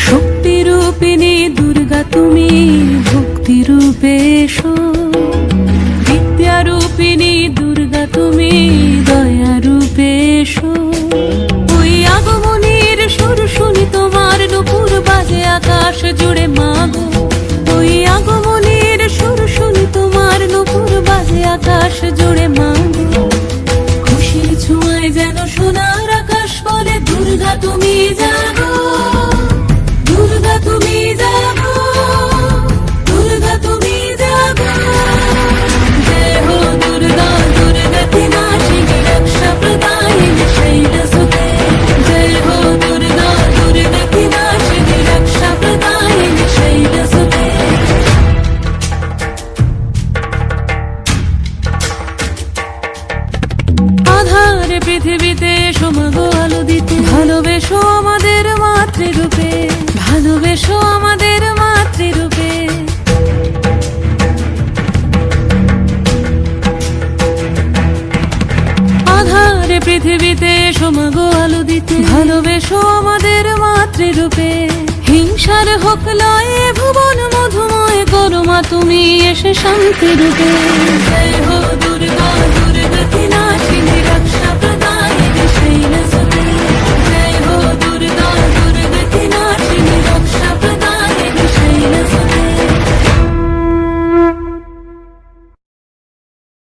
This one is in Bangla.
শক্তিরূপিণী দুর্গা তুমি ভক্তি রূপে এসো, বিদ্যারূপিণী দুর্গা তুমি দয়া রূপে এসো। ওই আগমনীর সুর শুনি তোমার নুপুর বাজে আকাশ জুড়ে মাগো, ওই আগমনীর সুর শুনি তোমার নুপুর বাজে আকাশ জুড়ে মাগো। খুশির ছোঁয়ায় যেন সোনার আকাশ বলে দুর্গা তুমি জাগো, দুর্গা তুমি জাগো, দুর্গা তুমি জাগো। জয় হো দুর্গা দুর্গতি নাশিনী রক্ষা প্রদায়িনী শৈলসুতে, জয় হো দুর্গা দুর্গতি নাশিনী রক্ষা প্রদায়িনী শৈলসুতে। আধার পৃথিবীতে এসো মাগো আলো দিতে, ভালোবেসো আমাদের মাতৃরূপে, ভালোবেসো আমাদের মাতৃরূপে। আধার পৃথিবীতে এসো মাগো আলো দিতে, ভালোবেসো আমাদের মাতৃরূপে। হিংসার হোক লয়ে ভুবন মধুময় করো মা তুমি এসে শান্তি রূপে। জয় হো